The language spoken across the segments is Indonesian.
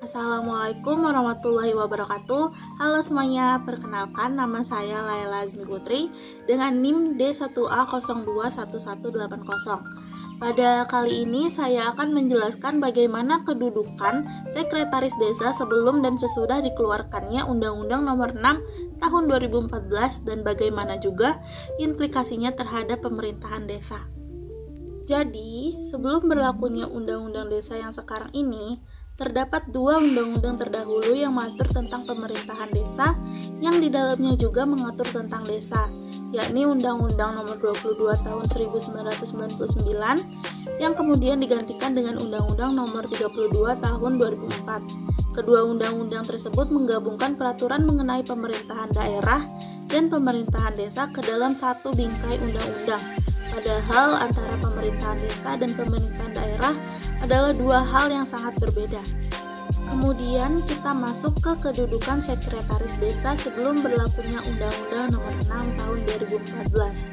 Assalamualaikum warahmatullahi wabarakatuh. Halo semuanya, perkenalkan nama saya Laila Azmi Putri dengan NIM D1A021180. Pada kali ini saya akan menjelaskan bagaimana kedudukan sekretaris desa sebelum dan sesudah dikeluarkannya Undang-Undang Nomor 6 Tahun 2014 dan bagaimana juga implikasinya terhadap pemerintahan desa. Jadi, sebelum berlakunya Undang-Undang Desa yang sekarang ini, terdapat dua undang-undang terdahulu yang mengatur tentang pemerintahan desa, yang di dalamnya juga mengatur tentang desa, yakni Undang-Undang Nomor 22 Tahun 1999, yang kemudian digantikan dengan Undang-Undang Nomor 32 Tahun 2004. Kedua undang-undang tersebut menggabungkan peraturan mengenai pemerintahan daerah dan pemerintahan desa ke dalam satu bingkai undang-undang. Padahal antara pemerintahan desa dan pemerintahan daerah adalah dua hal yang sangat berbeda. Kemudian kita masuk ke kedudukan sekretaris desa sebelum berlakunya Undang-Undang Nomor 6 Tahun 2014.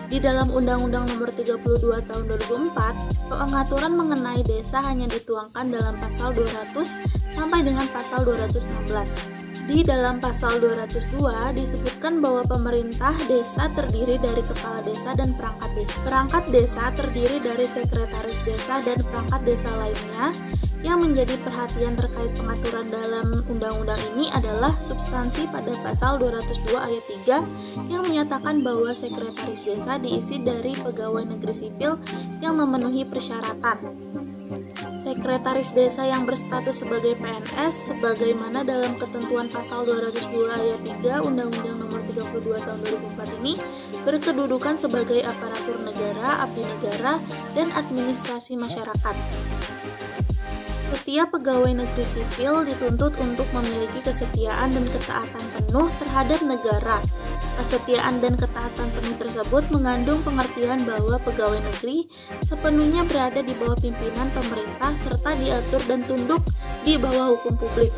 Di dalam Undang-Undang Nomor 32 Tahun 2004, pengaturan mengenai desa hanya dituangkan dalam pasal 200 sampai dengan pasal 216. Di dalam pasal 202 disebutkan bahwa pemerintah desa terdiri dari kepala desa dan perangkat desa. Perangkat desa terdiri dari sekretaris desa dan perangkat desa lainnya. Yang menjadi perhatian terkait pengaturan dalam undang-undang ini adalah substansi pada pasal 202 ayat 3 yang menyatakan bahwa sekretaris desa diisi dari pegawai negeri sipil yang memenuhi persyaratan. Sekretaris desa yang berstatus sebagai PNS sebagaimana dalam ketentuan pasal 202 ayat 3 Undang-Undang Nomor 32 Tahun 2004 ini berkedudukan sebagai aparatur negara, abdi negara, dan administrasi masyarakat. Setiap pegawai negeri sipil dituntut untuk memiliki kesetiaan dan ketaatan penuh terhadap negara. Kesetiaan dan ketaatan penuh tersebut mengandung pengertian bahwa pegawai negeri sepenuhnya berada di bawah pimpinan pemerintah serta diatur dan tunduk di bawah hukum publik.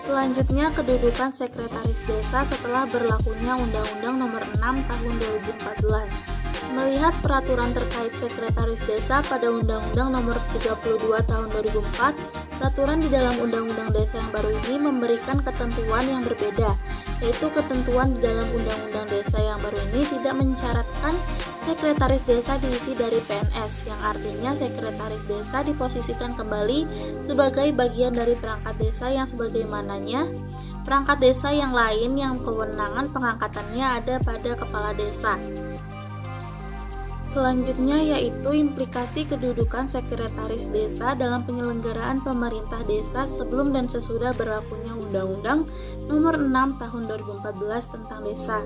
Selanjutnya, kedudukan sekretaris desa setelah berlakunya Undang-Undang Nomor 6 Tahun 2014. Melihat peraturan terkait sekretaris desa pada Undang-Undang Nomor 32 Tahun 2004, peraturan di dalam Undang-Undang Desa yang baru ini memberikan ketentuan yang berbeda, yaitu ketentuan di dalam Undang-Undang Desa yang baru ini tidak mencaratkan sekretaris desa diisi dari PNS, yang artinya sekretaris desa diposisikan kembali sebagai bagian dari perangkat desa yang sebagaimananya perangkat desa yang lain yang kewenangan pengangkatannya ada pada kepala desa. Selanjutnya yaitu implikasi kedudukan sekretaris desa dalam penyelenggaraan pemerintah desa sebelum dan sesudah berlakunya Undang-Undang Nomor 6 Tahun 2014 tentang desa.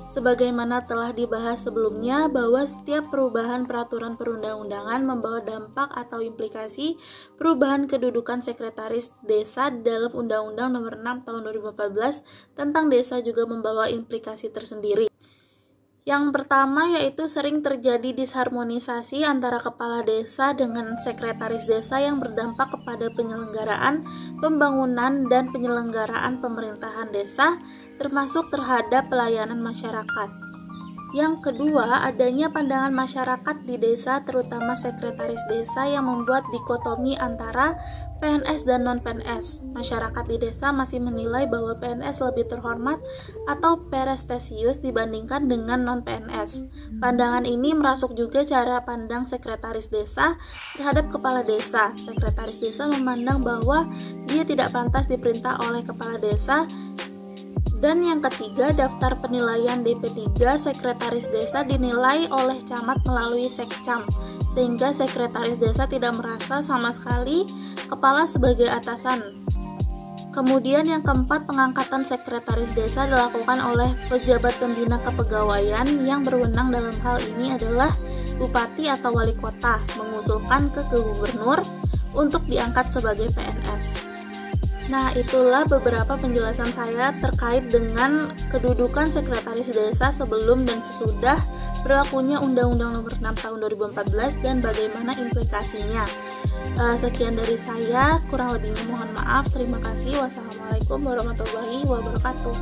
Sebagaimana telah dibahas sebelumnya bahwa setiap perubahan peraturan perundang-undangan membawa dampak atau implikasi perubahan kedudukan sekretaris desa dalam Undang-Undang Nomor 6 Tahun 2014 tentang desa juga membawa implikasi tersendiri. Yang pertama yaitu sering terjadi disharmonisasi antara kepala desa dengan sekretaris desa yang berdampak kepada penyelenggaraan pembangunan dan penyelenggaraan pemerintahan desa termasuk terhadap pelayanan masyarakat. Yang kedua, adanya pandangan masyarakat di desa terutama sekretaris desa yang membuat dikotomi antara PNS dan non-PNS. Masyarakat di desa masih menilai bahwa PNS lebih terhormat atau prestisius dibandingkan dengan non-PNS. Pandangan ini merasuk juga cara pandang sekretaris desa terhadap kepala desa. Sekretaris desa memandang bahwa dia tidak pantas diperintah oleh kepala desa. Dan yang ketiga, daftar penilaian DP3 sekretaris desa dinilai oleh camat melalui sekcam, sehingga sekretaris desa tidak merasa sama sekali kepala sebagai atasan. Kemudian yang keempat, pengangkatan sekretaris desa dilakukan oleh pejabat pembina kepegawaian yang berwenang dalam hal ini adalah bupati atau wali kota, mengusulkan ke gubernur untuk diangkat sebagai PNS. Nah, itulah beberapa penjelasan saya terkait dengan kedudukan sekretaris desa sebelum dan sesudah berlakunya Undang-Undang Nomor 6 Tahun 2014 dan bagaimana implikasinya. Sekian dari saya, kurang lebihnya mohon maaf. Terima kasih. Wassalamualaikum warahmatullahi wabarakatuh.